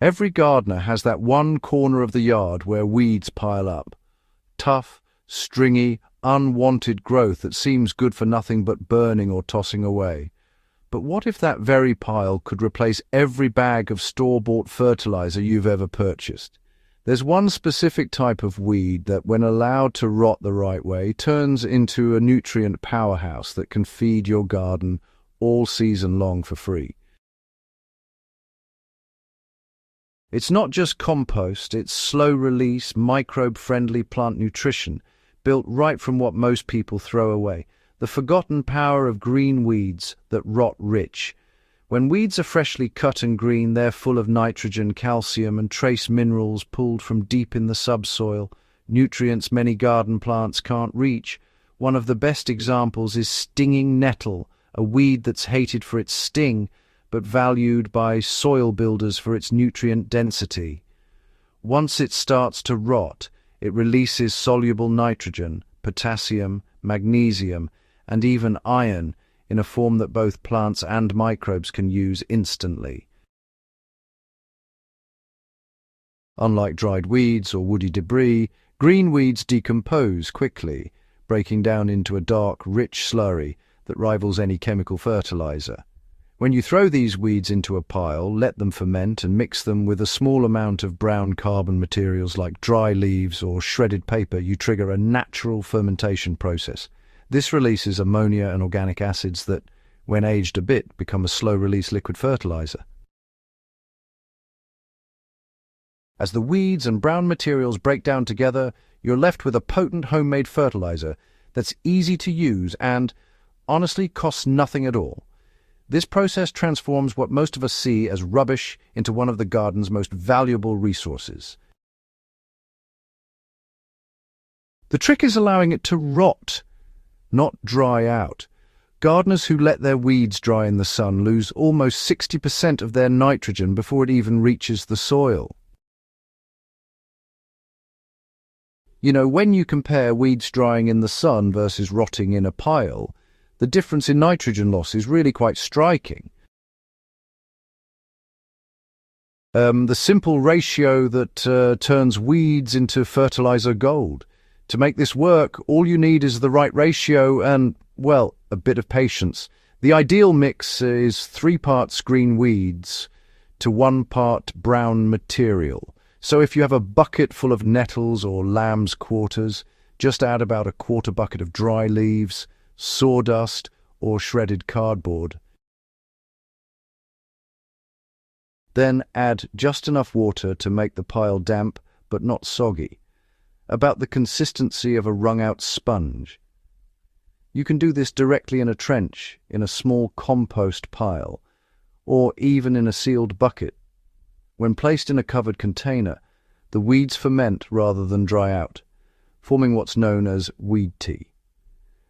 Every gardener has that one corner of the yard where weeds pile up. Tough, stringy, unwanted growth that seems good for nothing but burning or tossing away. But what if that very pile could replace every bag of store-bought fertilizer you've ever purchased? There's one specific type of weed that, when allowed to rot the right way, turns into a nutrient powerhouse that can feed your garden all season long for free. It's not just compost, it's slow-release, microbe-friendly plant nutrition, built right from what most people throw away. The forgotten power of green weeds that rot rich. When weeds are freshly cut and green, they're full of nitrogen, calcium, and trace minerals pulled from deep in the subsoil, nutrients many garden plants can't reach. One of the best examples is stinging nettle, a weed that's hated for its sting, but valued by soil builders for its nutrient density. Once it starts to rot, it releases soluble nitrogen, potassium, magnesium, and even iron in a form that both plants and microbes can use instantly. Unlike dried weeds or woody debris, green weeds decompose quickly, breaking down into a dark, rich slurry that rivals any chemical fertilizer. When you throw these weeds into a pile, let them ferment and mix them with a small amount of brown carbon materials like dry leaves or shredded paper, you trigger a natural fermentation process. This releases ammonia and organic acids that, when aged a bit, become a slow-release liquid fertilizer. As the weeds and brown materials break down together, you're left with a potent homemade fertilizer that's easy to use and, honestly, costs nothing at all. This process transforms what most of us see as rubbish into one of the garden's most valuable resources. The trick is allowing it to rot, not dry out. Gardeners who let their weeds dry in the sun lose almost 60% of their nitrogen before it even reaches the soil. You know, when you compare weeds drying in the sun versus rotting in a pile, the difference in nitrogen loss is really quite striking. The simple ratio that turns weeds into fertilizer gold. To make this work, all you need is the right ratio and, well, a bit of patience. The ideal mix is 3 parts green weeds to 1 part brown material. So if you have a bucket full of nettles or lamb's quarters, just add about a 1/4 bucket of dry leaves, sawdust, or shredded cardboard. Then add just enough water to make the pile damp but not soggy, about the consistency of a wrung-out sponge. You can do this directly in a trench, in a small compost pile, or even in a sealed bucket. When placed in a covered container, the weeds ferment rather than dry out, forming what's known as weed tea.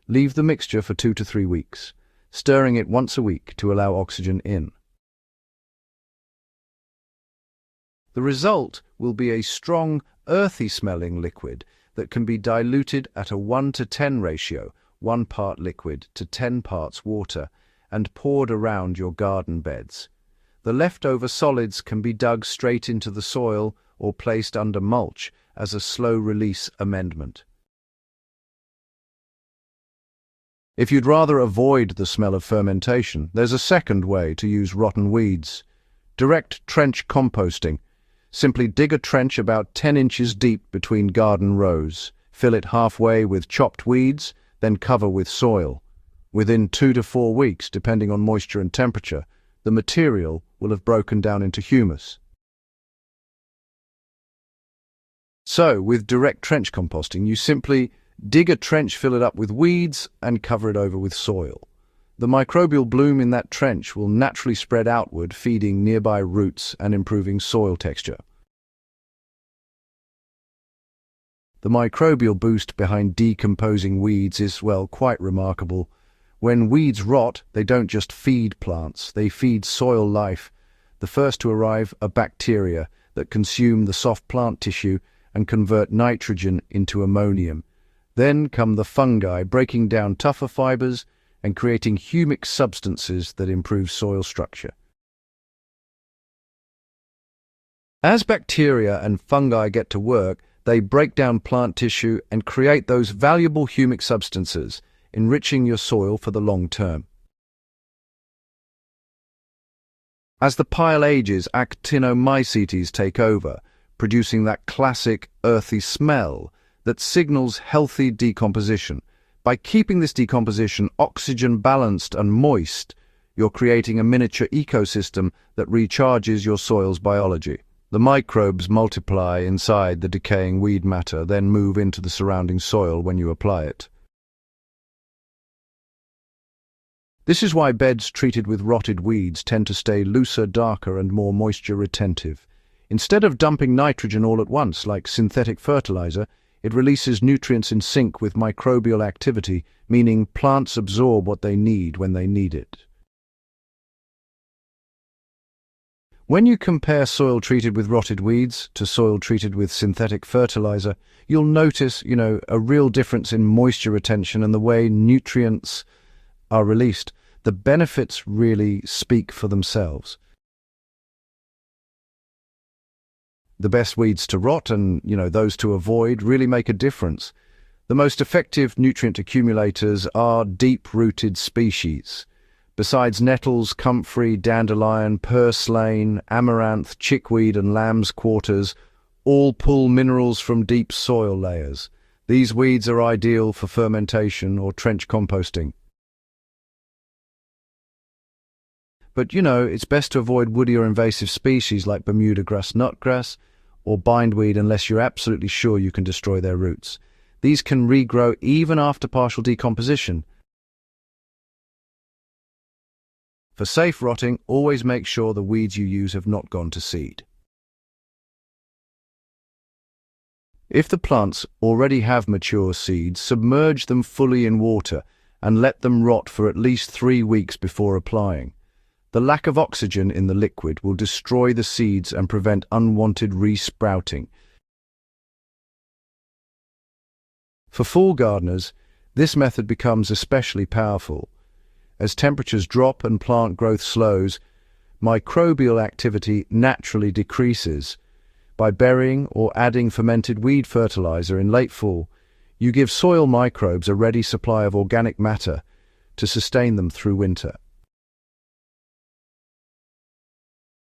Leave the mixture for 2 to 3 weeks, stirring it once a week to allow oxygen in. The result will be a strong, earthy-smelling liquid that can be diluted at a 1:10 ratio, 1 part liquid to 10 parts water, and poured around your garden beds. The leftover solids can be dug straight into the soil or placed under mulch as a slow-release amendment. If you'd rather avoid the smell of fermentation, there's a second way to use rotten weeds. Direct trench composting. Simply dig a trench about 10 inches deep between garden rows, fill it halfway with chopped weeds, then cover with soil. Within 2 to 4 weeks, depending on moisture and temperature, the material will have broken down into humus. So, with direct trench composting, you simply dig a trench, fill it up with weeds, and cover it over with soil. The microbial bloom in that trench will naturally spread outward, feeding nearby roots and improving soil texture. The microbial boost behind decomposing weeds is, well, quite remarkable. When weeds rot, they don't just feed plants, they feed soil life. The first to arrive are bacteria that consume the soft plant tissue and convert nitrogen into ammonium. Then come the fungi, breaking down tougher fibers and creating humic substances that improve soil structure. As bacteria and fungi get to work, they break down plant tissue and create those valuable humic substances, enriching your soil for the long term. As the pile ages, actinomycetes take over, producing that classic earthy smell that signals healthy decomposition. By keeping this decomposition oxygen balanced and moist, you're creating a miniature ecosystem that recharges your soil's biology. The microbes multiply inside the decaying weed matter, then move into the surrounding soil when you apply it. This is why beds treated with rotted weeds tend to stay looser, darker, and more moisture retentive. Instead of dumping nitrogen all at once, like synthetic fertilizer, it releases nutrients in sync with microbial activity, meaning plants absorb what they need when they need it. When you compare soil treated with rotted weeds to soil treated with synthetic fertilizer, you'll notice, a real difference in moisture retention and the way nutrients are released. The benefits really speak for themselves. The best weeds to rot and, those to avoid really make a difference. The most effective nutrient accumulators are deep-rooted species. Besides nettles, comfrey, dandelion, purslane, amaranth, chickweed and lamb's quarters, all pull minerals from deep soil layers. These weeds are ideal for fermentation or trench composting. But, it's best to avoid woody or invasive species like Bermuda grass, nutgrass, or bindweed unless you're absolutely sure you can destroy their roots. These can regrow even after partial decomposition. For safe rotting, always make sure the weeds you use have not gone to seed. If the plants already have mature seeds, submerge them fully in water and let them rot for at least 3 weeks before applying. The lack of oxygen in the liquid will destroy the seeds and prevent unwanted resprouting. For fall gardeners, this method becomes especially powerful. As temperatures drop and plant growth slows, microbial activity naturally decreases. By burying or adding fermented weed fertilizer in late fall, you give soil microbes a ready supply of organic matter to sustain them through winter.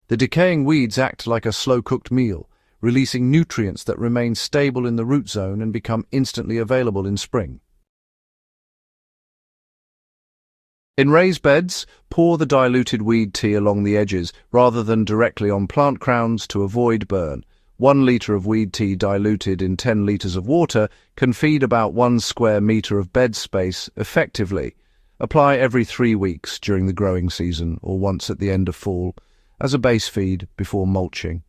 The decaying weeds act like a slow-cooked meal, releasing nutrients that remain stable in the root zone and become instantly available in spring. In raised beds, pour the diluted weed tea along the edges rather than directly on plant crowns to avoid burn. 1 liter of weed tea diluted in 10 liters of water can feed about 1 square meter of bed space effectively. Apply every 3 weeks during the growing season or once at the end of fall as a base feed before mulching.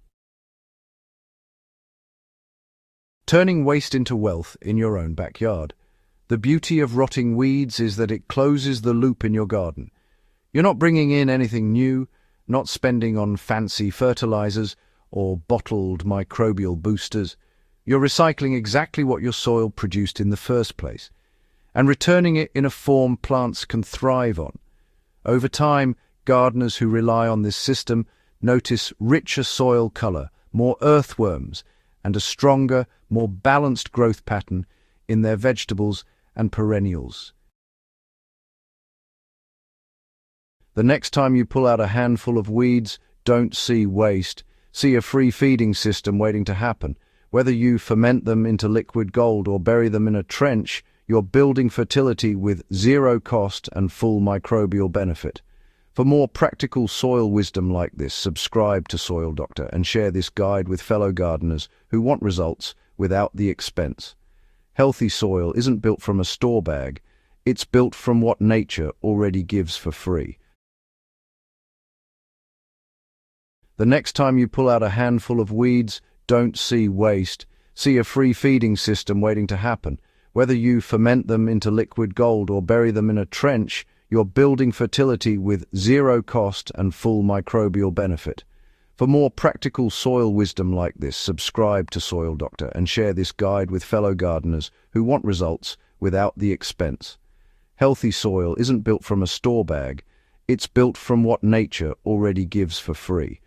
Turning waste into wealth in your own backyard. The beauty of rotting weeds is that it closes the loop in your garden. You're not bringing in anything new, not spending on fancy fertilizers or bottled microbial boosters. You're recycling exactly what your soil produced in the first place and returning it in a form plants can thrive on. Over time, gardeners who rely on this system notice richer soil color, more earthworms, and a stronger, more balanced growth pattern in their vegetables and perennials. The next time you pull out a handful of weeds, don't see waste. See a free feeding system waiting to happen. Whether you ferment them into liquid gold or bury them in a trench, you're building fertility with zero cost and full microbial benefit. For more practical soil wisdom like this, subscribe to Soil Doctor and share this guide with fellow gardeners who want results without the expense. Healthy soil isn't built from a store bag, it's built from what nature already gives for free. The next time you pull out a handful of weeds, don't see waste. See a free feeding system waiting to happen. Whether you ferment them into liquid gold or bury them in a trench, you're building fertility with zero cost and full microbial benefit. For more practical soil wisdom like this, subscribe to Soil Doctor and share this guide with fellow gardeners who want results without the expense. Healthy soil isn't built from a store bag, it's built from what nature already gives for free.